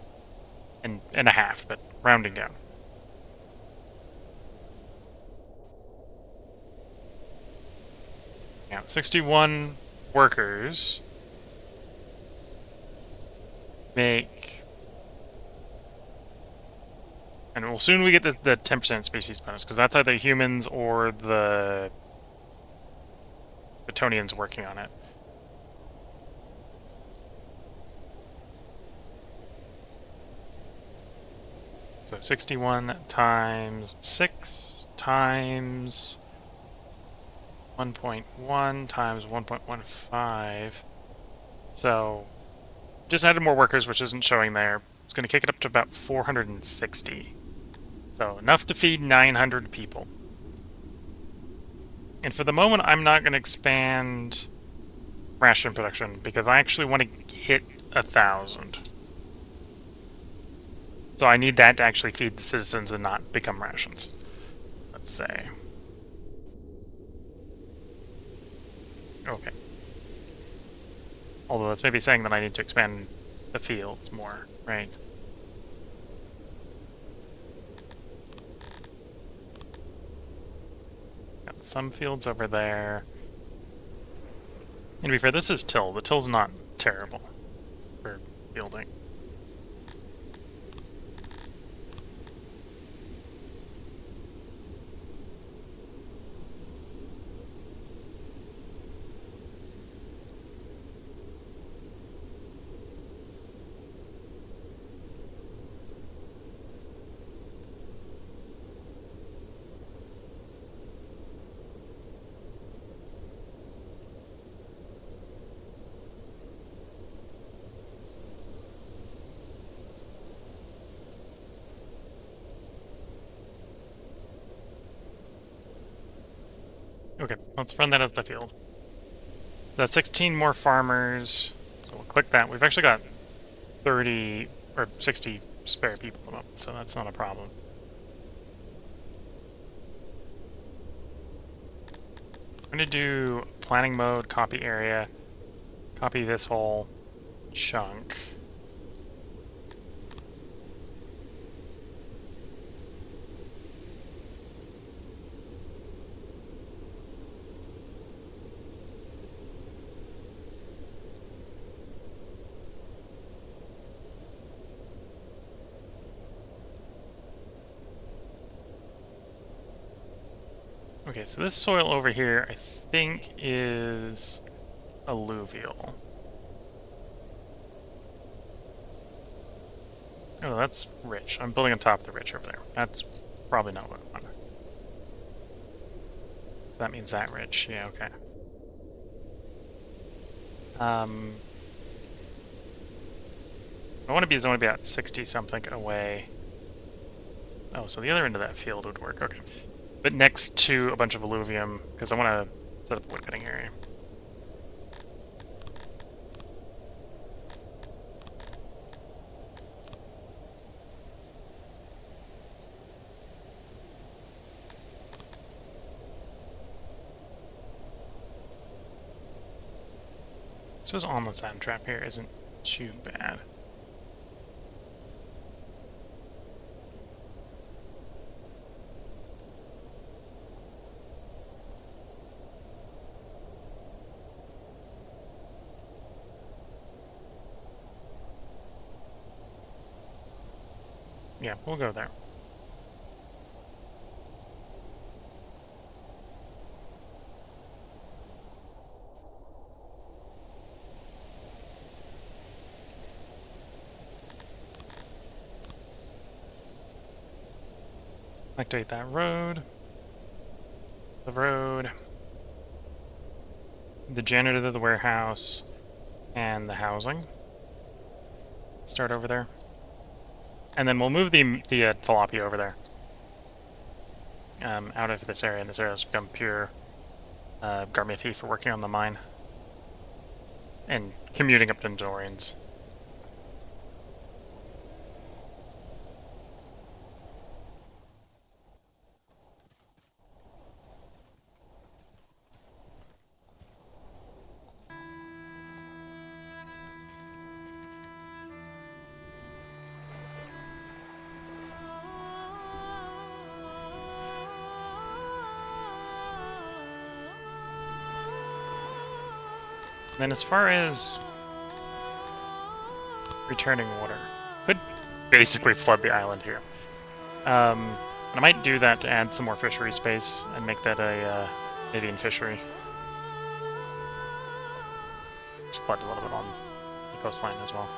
And a half, but rounding down. Yeah, 61 workers make, and well, soon we get the 10% species bonus, because that's either humans or the Batonians working on it. So 61 times 6 times 1.1 times 1.15. So just added more workers, which isn't showing there. It's going to kick it up to about 460. So enough to feed 900 people. And for the moment, I'm not going to expand ration production because I actually want to hit 1,000. So I need that to actually feed the citizens and not become rations. Let's say. Okay. Although that's maybe saying that I need to expand the fields more, right? Got some fields over there. And to be fair, this is till. The till's not terrible for fielding. Okay, let's run that as the field. That's 16 more farmers, so we'll click that. We've actually got 30 or 60 spare people at the moment, so that's not a problem. I'm going to do planning mode, copy area. copy this whole chunk. Okay, so this soil over here, I think, is alluvial. Oh, that's rich. I'm building on top of the rich over there. That's probably not what I want. So that means that rich. Yeah, okay. I want to be about 60 something away. Oh, so the other end of that field would work. Okay. But next to a bunch of alluvium, because I want to set up a woodcutting area. I suppose on the sand trap here isn't too bad. Yeah, we'll go there. Activate that road. The road. The janitor to the warehouse. And the housing. Start over there. And then we'll move the tilapia over there. Out of this area, and this area has become pure Garmithi for working on the mine. And commuting up to Dorians. Then as far as returning water, could basically flood the island here. And I might do that to add some more fishery space and make that a Indian fishery. Just flood a little bit on the coastline as well.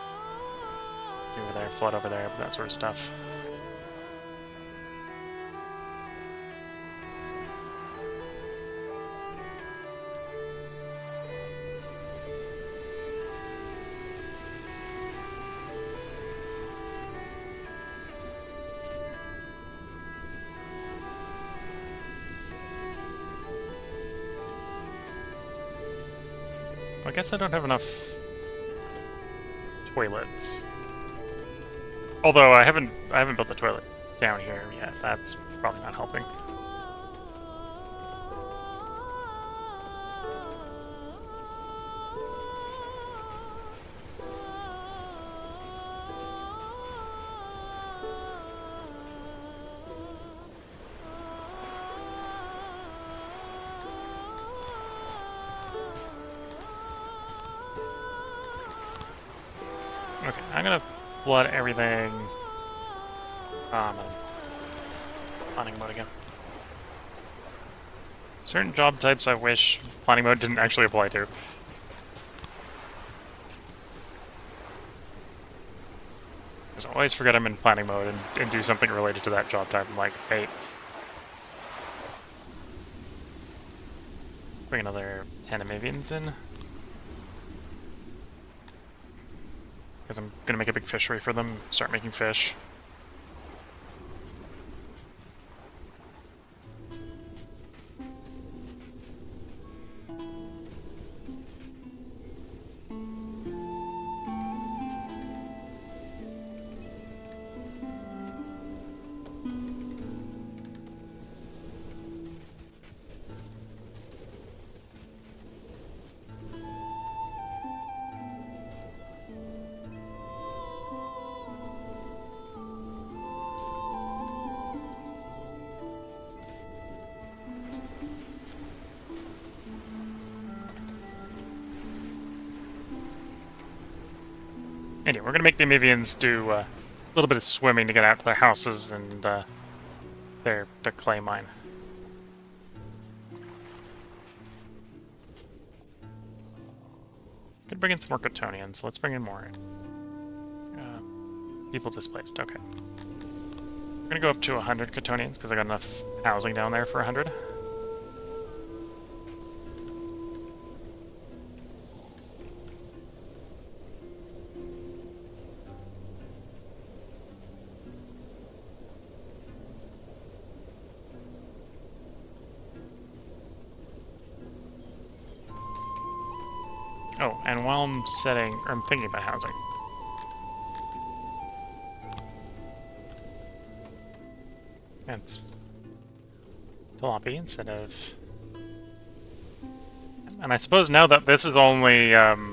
Over there, flood over there, that sort of stuff. I guess I don't have enough toilets. Although I haven't built the toilet down here yet. That's probably not helping. Okay, I'm gonna flood everything. I'm in planning mode again. Certain job types I wish planning mode didn't actually apply to. Because I always forget I'm in planning mode and do something related to that job type. I'm like, hey, bring another 10 amphibians in. Because I'm gonna make a big fishery for them, start making fish. Anyway, we're gonna make the Amivians do a little bit of swimming to get out to their houses and their clay mine. Could bring in some more Cotonians. Let's bring in more. People displaced. Okay. We're gonna go up to 100 Cotonians because I got enough housing down there for 100. Oh, and while I'm thinking about housing. That's Jalopy instead of... And I suppose now that this is only, oh,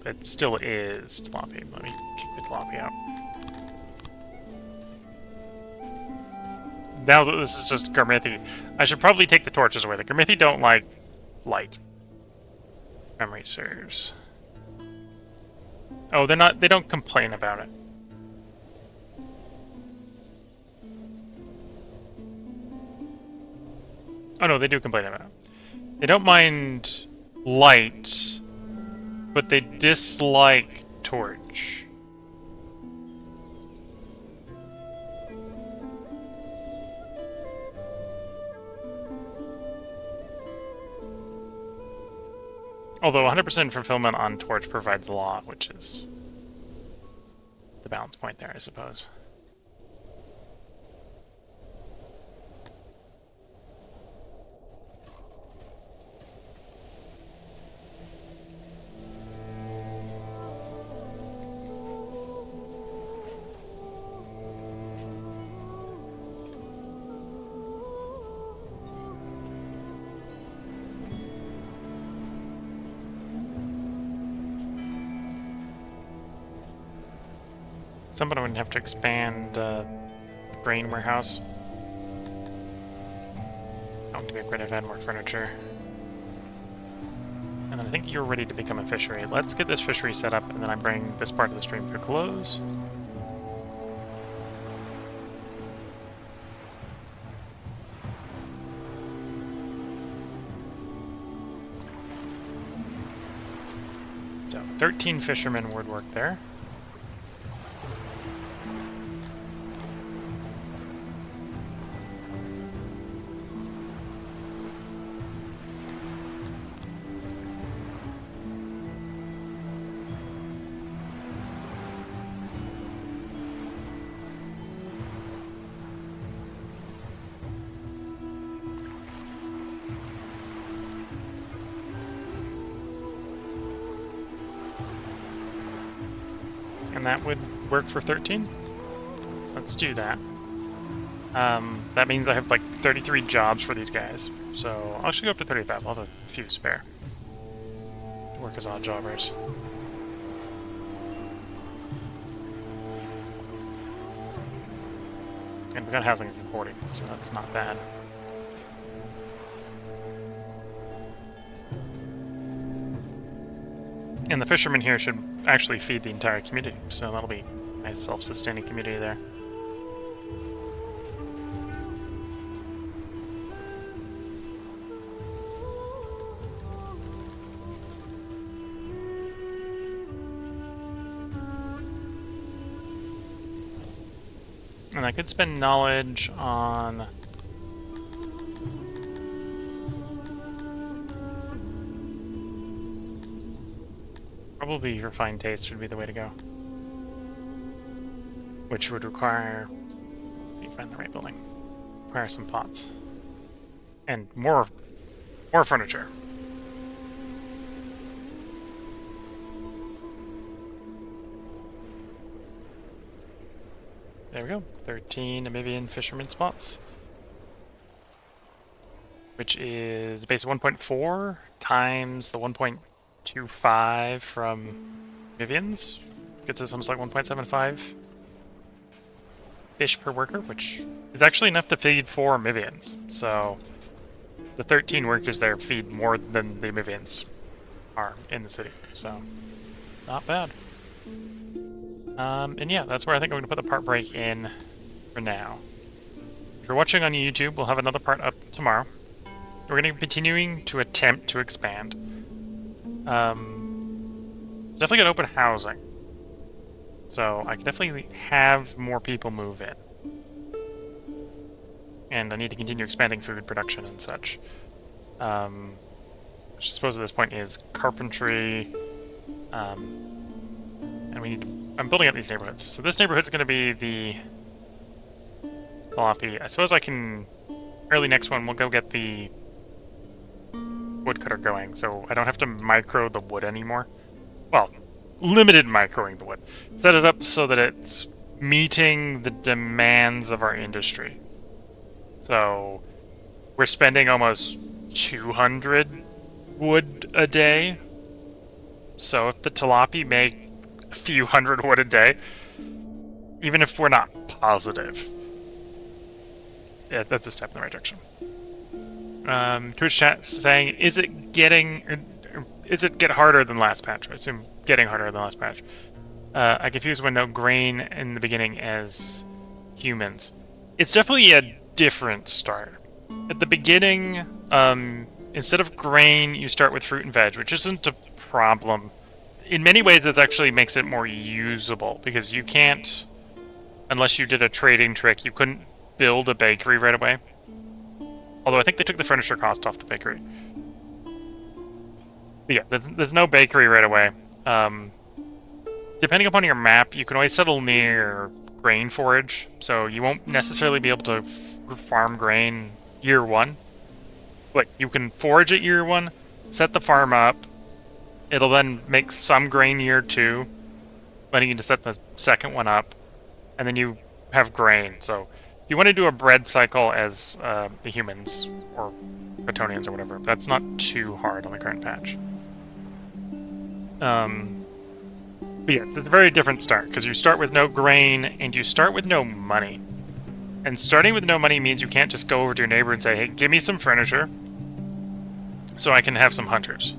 it still is Jalopy. Let me kick the Jalopy out. Now that this is just Garmithi, I should probably take the torches away. The Garmithi don't like light. Memory serves. Oh, they don't complain about it. Oh no, they do complain about it. They don't mind light, but they dislike torch. Although 100% fulfillment on torch provides law, which is the balance point there, I suppose. Somebody would have to expand grain warehouse. That would be great if I had more furniture. And then I think you're ready to become a fishery. Let's get this fishery set up, and then I bring this part of the stream to a close. So, 13 fishermen would work there. And that would work for 13. So let's do that. That means I have like 33 jobs for these guys. So I'll actually go up to 35. I'll have a few spare to work as odd jobbers. And we got housing for 40, so that's not bad. And the fishermen here should actually feed the entire community, so that'll be a nice self-sustaining community there. And I could spend knowledge on... Probably refined taste would be the way to go. Which would require... Let me find the right building. Require some pots. And more furniture. There we go. 13 Namibian fisherman spots. Which is base 1.4 times the 1.25 from Namibians. Gets us almost like 1.75 fish per worker, which is actually enough to feed 4 Namibians. So the 13 workers there feed more than the Namibians are in the city. So not bad. And yeah, that's where I think I'm going to put the part break in for now. If you're watching on YouTube, we'll have another part up tomorrow. We're going to be continuing to attempt to expand. Definitely get open housing. So I can definitely have more people move in. And I need to continue expanding food production and such. Which I suppose at this point is carpentry. And we need to, I'm building up these neighborhoods. So this neighborhood's going to be the floppy. I suppose I can, early next one, we'll go get the woodcutter going, so I don't have to micro the wood anymore. Well, limited microing the wood. Set it up so that it's meeting the demands of our industry. So we're spending almost 200 wood a day. So if the Talapi make a few hundred wood a day, even if we're not positive, yeah, that's a step in the right direction. Twitch chat saying, is it get harder than last patch? I assume getting harder than last patch. I confuse when no grain in the beginning as humans. It's definitely a different start. At the beginning, instead of grain, you start with fruit and veg, which isn't a problem. In many ways, it actually makes it more usable, because you can't, unless you did a trading trick, you couldn't build a bakery right away. Although I think they took the furniture cost off the bakery. But yeah, there's no bakery right away. Depending upon your map, you can always settle near grain forage, so you won't necessarily be able to farm grain year one. But you can forage it year one, set the farm up, it'll then make some grain year two, letting you to set the second one up, and then you have grain. So if you want to do a bread cycle as the humans, or Bretonians or whatever, that's not too hard on the current patch. But yeah, it's a very different start, because you start with no grain, and you start with no money. And starting with no money means you can't just go over to your neighbor and say, hey, give me some furniture, so I can have some hunters.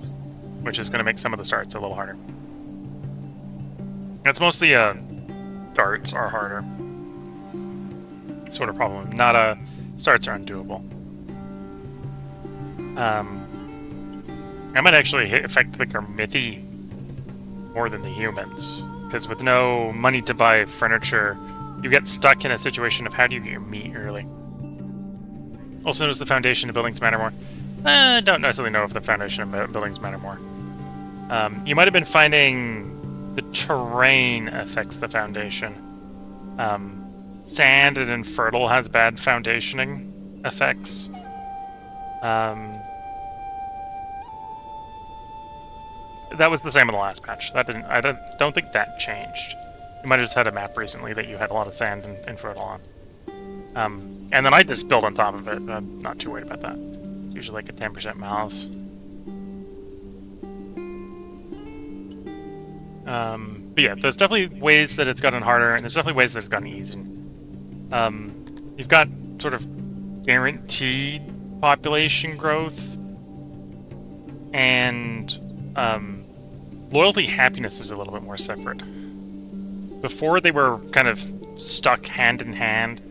Which is going to make some of the starts a little harder. That's mostly, starts are harder. Sort of problem. Not starts are undoable. I might actually affect the Garmithi more than the humans, because with no money to buy furniture, you get stuck in a situation of how do you get your meat early. Also notice the foundation of buildings matter more. Don't necessarily know if the foundation of buildings matter more. You might have been finding the terrain affects the foundation. Sand and infertile has bad foundationing effects. That was the same in the last patch. That didn't. I don't think that changed. You might have just had a map recently that you had a lot of sand and infertile on. And then I just built on top of it. I'm not too worried about that. It's usually like a 10% malice. But yeah, there's definitely ways that it's gotten harder, and there's definitely ways that it's gotten easier. You've got sort of guaranteed population growth, and loyalty happiness is a little bit more separate. Before they were kind of stuck hand in hand.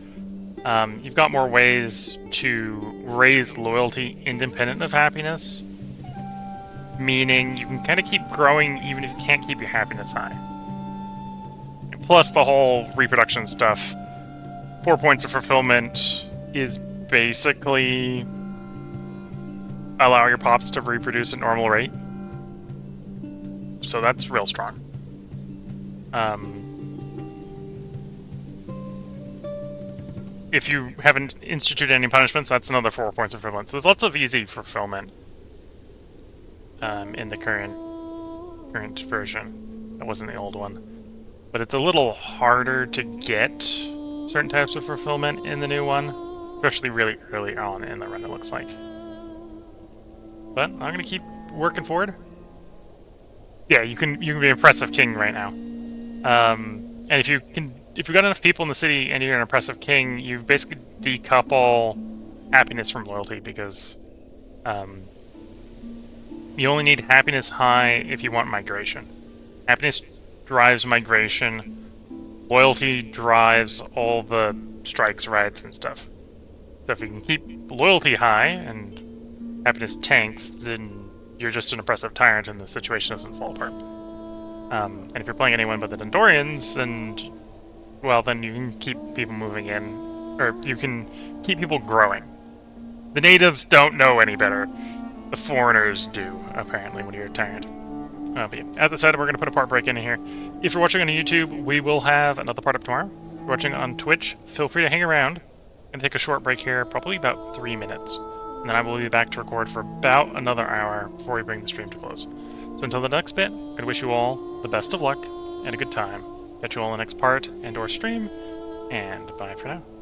You've got more ways to raise loyalty independent of happiness, meaning you can kind of keep growing even if you can't keep your happiness high. Plus the whole reproduction stuff. 4 points of fulfillment is basically allow your pops to reproduce at normal rate. So that's real strong. If you haven't instituted any punishments, that's another 4 points of fulfillment. So there's lots of easy fulfillment in the current version. That wasn't the old one. But it's a little harder to get certain types of fulfillment in the new one, especially really early on in the run, it looks like. But I'm gonna keep working forward. Yeah, you can be an oppressive king right now. And if you've got enough people in the city and you're an oppressive king, you basically decouple happiness from loyalty, because you only need happiness high if you want migration. Happiness drives migration, loyalty drives all the strikes, riots, and stuff. So if you can keep loyalty high and happiness tanks, then you're just an oppressive tyrant and the situation doesn't fall apart. And if you're playing anyone but the Dendorians, then you can keep people moving in, or you can keep people growing. The natives don't know any better. The foreigners do, apparently, when you're a tyrant. But yeah, as I said, we're going to put a part break in here. If you're watching on YouTube, we will have another part up tomorrow. If you're watching on Twitch, feel free to hang around and take a short break here, probably about 3 minutes. And then I will be back to record for about another hour before we bring the stream to close. So until the next bit, I'm going to wish you all the best of luck and a good time. Catch you all in the next part and/or stream, and bye for now.